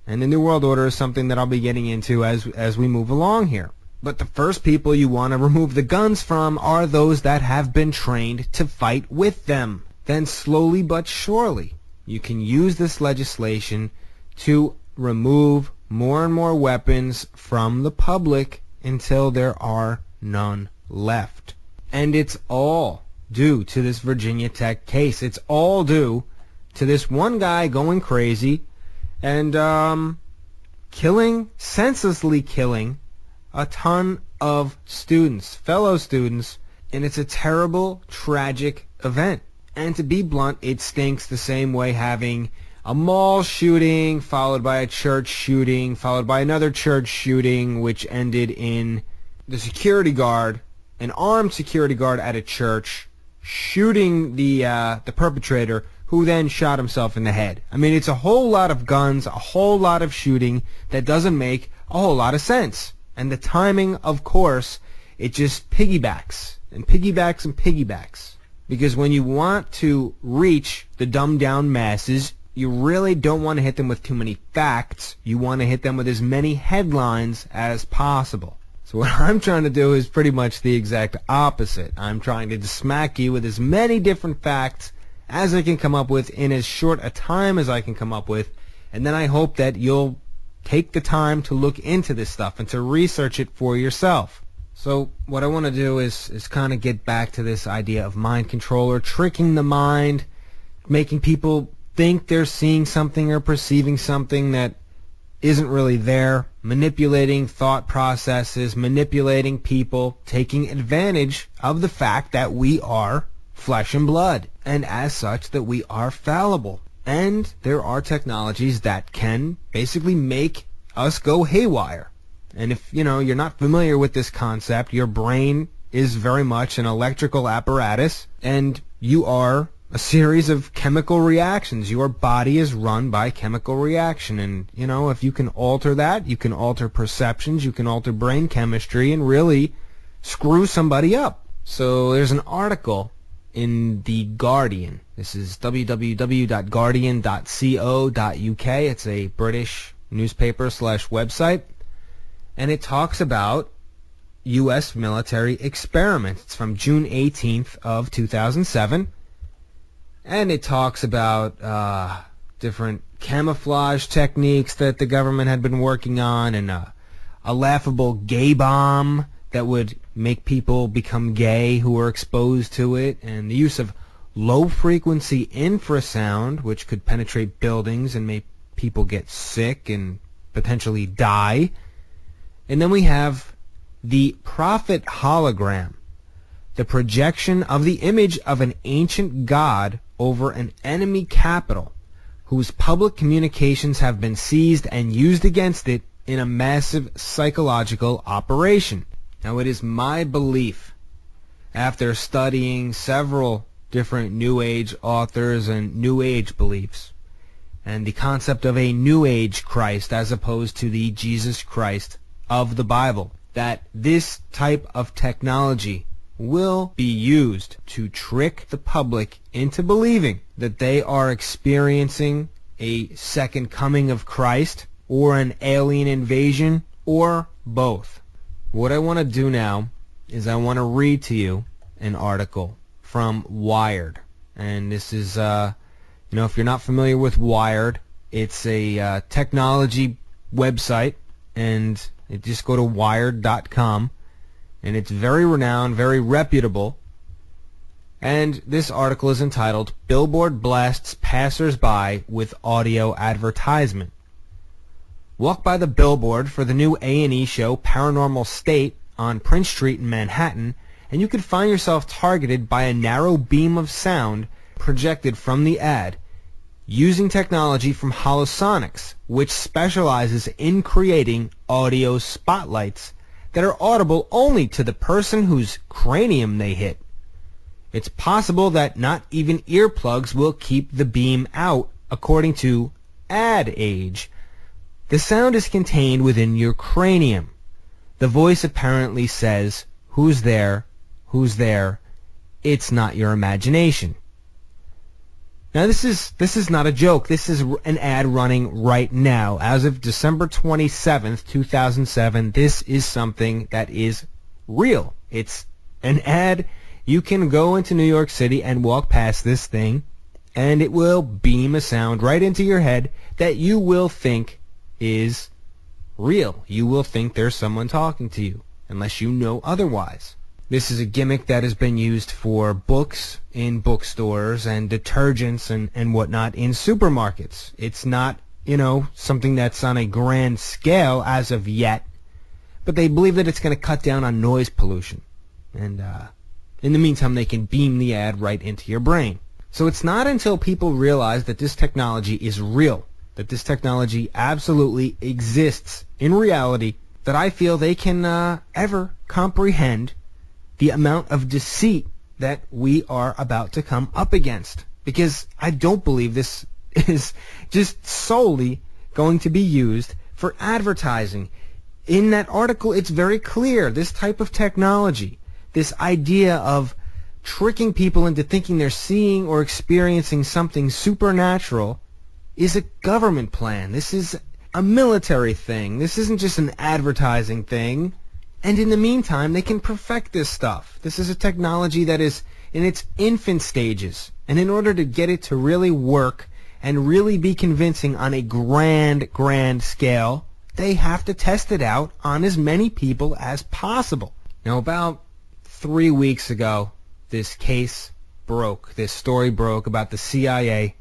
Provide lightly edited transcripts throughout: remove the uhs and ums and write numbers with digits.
And the New World Order is something that I'll be getting into as we move along here. But the first people you want to remove the guns from are those that have been trained to fight with them. Then slowly but surely, you can use this legislation to remove more and more weapons from the public until there are none left. And it's all due to this Virginia Tech case. It's all due to this one guy going crazy and senselessly killing a ton of students, fellow students, and it's a terrible, tragic event. And to be blunt, it stinks the same way having a mall shooting, followed by a church shooting, followed by another church shooting, which ended in the security guard, an armed security guard at a church, shooting the perpetrator, who then shot himself in the head. I mean, it's a whole lot of guns, a whole lot of shooting that doesn't make a whole lot of sense. And the timing, of course, it just piggybacks and piggybacks and piggybacks. Because when you want to reach the dumbed-down masses, you really don't want to hit them with too many facts. You want to hit them with as many headlines as possible. So what I'm trying to do is pretty much the exact opposite. I'm trying to smack you with as many different facts as I can come up with in as short a time as I can come up with, and then I hope that you'll take the time to look into this stuff and to research it for yourself. So what I want to do is kind of get back to this idea of mind control, or tricking the mind, making people think they're seeing something or perceiving something that isn't really there, manipulating thought processes, manipulating people, taking advantage of the fact that we are flesh and blood, and as such that we are fallible. And there are technologies that can basically make us go haywire. And if you're not familiar with this concept, your brain is very much an electrical apparatus, and you are a series of chemical reactions. Your body is run by chemical reaction, and if you can alter that, you can alter perceptions, you can alter brain chemistry, and really screw somebody up. So there's an article in The Guardian. This is www.guardian.co.uk. It's a British newspaper / website, and it talks about U.S. military experiments. It's from June 18th of 2007, and it talks about different camouflage techniques that the government had been working on, and a laughable gay bomb that would make people become gay who were exposed to it, and the use of low-frequency infrasound, which could penetrate buildings and make people get sick and potentially die. And then we have the prophet hologram, the projection of the image of an ancient god over an enemy capital, whose public communications have been seized and used against it in a massive psychological operation. Now, it is my belief, after studying several different New Age authors and New Age beliefs, and the concept of a New Age Christ as opposed to the Jesus Christ of the Bible, that this type of technology will be used to trick the public into believing that they are experiencing a second coming of Christ, or an alien invasion, or both. What I want to do now is I want to read to you an article from Wired. And this is, if you're not familiar with Wired, it's a technology website, and you just go to wired.com, and it's very renowned, very reputable. And this article is entitled, "Billboard Blasts Passers-by with Audio Advertisement." Walk by the billboard for the new A&E show Paranormal State on Prince Street in Manhattan, and you could find yourself targeted by a narrow beam of sound projected from the ad, using technology from Holosonics, which specializes in creating audio spotlights that are audible only to the person whose cranium they hit. It's possible that not even earplugs will keep the beam out, according to Ad Age. The sound is contained within your cranium. The voice apparently says, "Who's there? Who's there? It's not your imagination." Now this is not a joke. This is an ad running right now. As of December 27th, 2007, this is something that is real. It's an ad. You can go into New York City and walk past this thing, and it will beam a sound right into your head that you will think is real. You will think there's someone talking to you, unless you know otherwise. This is a gimmick that has been used for books in bookstores and detergents and whatnot in supermarkets. It's not, something that's on a grand scale as of yet, but they believe that it's going to cut down on noise pollution. And in the meantime, they can beam the ad right into your brain. So it's not until people realize that this technology is real, that this technology absolutely exists in reality, that I feel they can ever comprehend the amount of deceit that we are about to come up against. Because I don't believe this is just solely going to be used for advertising. In that article, it's very clear. This type of technology, this idea of tricking people into thinking they're seeing or experiencing something supernatural, is a government plan. This is a military thing. This isn't just an advertising thing. And in the meantime, they can perfect this stuff. This is a technology that is in its infant stages. And in order to get it to really work and really be convincing on a grand scale, they have to test it out on as many people as possible. Now, about 3 weeks ago, this case broke. This story broke about the CIA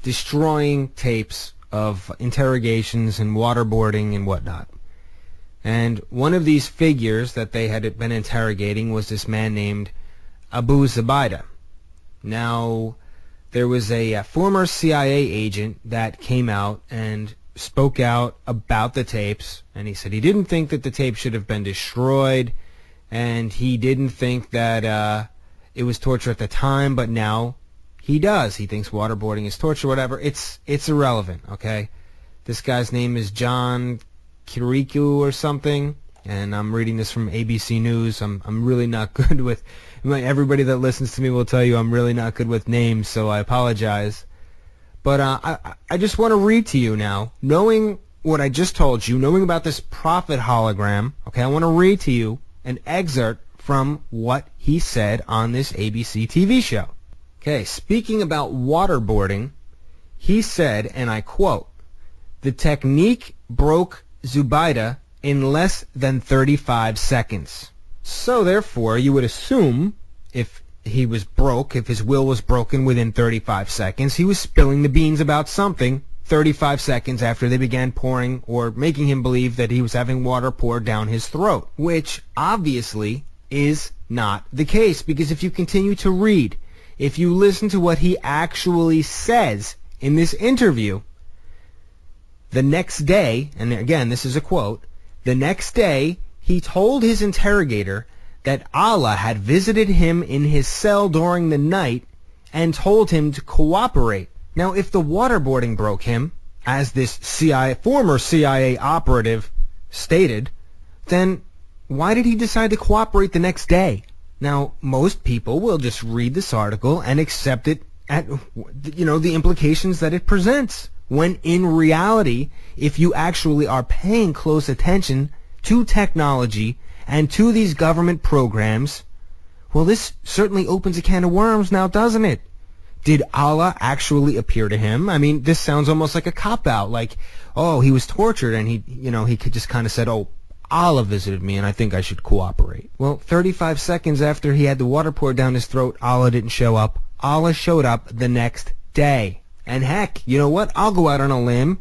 destroying tapes of interrogations and waterboarding and whatnot. And one of these figures that they had been interrogating was this man named Abu Zubaydah. Now, there was a former CIA agent that came out and spoke out about the tapes, and he said he didn't think that the tape should have been destroyed, and he didn't think that it was torture at the time, but now he does. He thinks waterboarding is torture, whatever. It's irrelevant, okay? This guy's name is John Kirikou or something, and I'm reading this from ABC News. I'm really not good with, everybody that listens to me will tell you I'm really not good with names, so I apologize. But I just want to read to you now, knowing what I just told you, knowing about this prophet hologram, okay, I want to read to you an excerpt from what he said on this ABC TV show. Okay, speaking about waterboarding, he said, and I quote, "The technique broke Zubaydah in less than 35 seconds. So therefore, you would assume if he was broke, if his will was broken within 35 seconds, he was spilling the beans about something 35 seconds after they began pouring or making him believe that he was having water poured down his throat, which obviously is not the case, because if you continue to read, if you listen to what he actually says in this interview, the next day, and again, this is a quote, the next day, he told his interrogator that Allah had visited him in his cell during the night and told him to cooperate. Now, if the waterboarding broke him, as this former CIA operative stated, then why did he decide to cooperate the next day? Now, most people will just read this article and accept it at, the implications that it presents. When in reality, if you actually are paying close attention to technology and to these government programs, well, this certainly opens a can of worms now, doesn't it? Did Allah actually appear to him? I mean, this sounds almost like a cop-out, like, oh, he was tortured and he could just kind of said, oh, Allah visited me and I think I should cooperate. Well, 35 seconds after he had the water poured down his throat, Allah didn't show up. Allah showed up the next day. And heck, you know what? I'll go out on a limb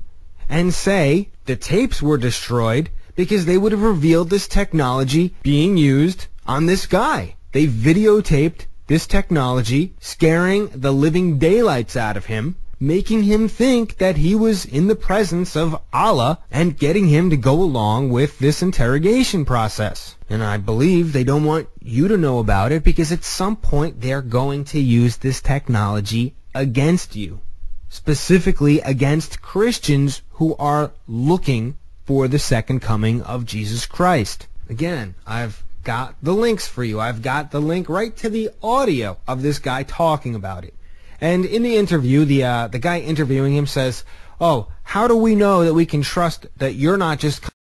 and say the tapes were destroyed because they would have revealed this technology being used on this guy. They videotaped this technology, scaring the living daylights out of him, making him think that he was in the presence of Allah and getting him to go along with this interrogation process. And I believe they don't want you to know about it because at some point they're going to use this technology against you. Specifically against Christians who are looking for the second coming of Jesus Christ. Again, I've got the links for you. I've got the link right to the audio of this guy talking about it. And in the interview, the guy interviewing him says, "Oh, how do we know that we can trust that you're not just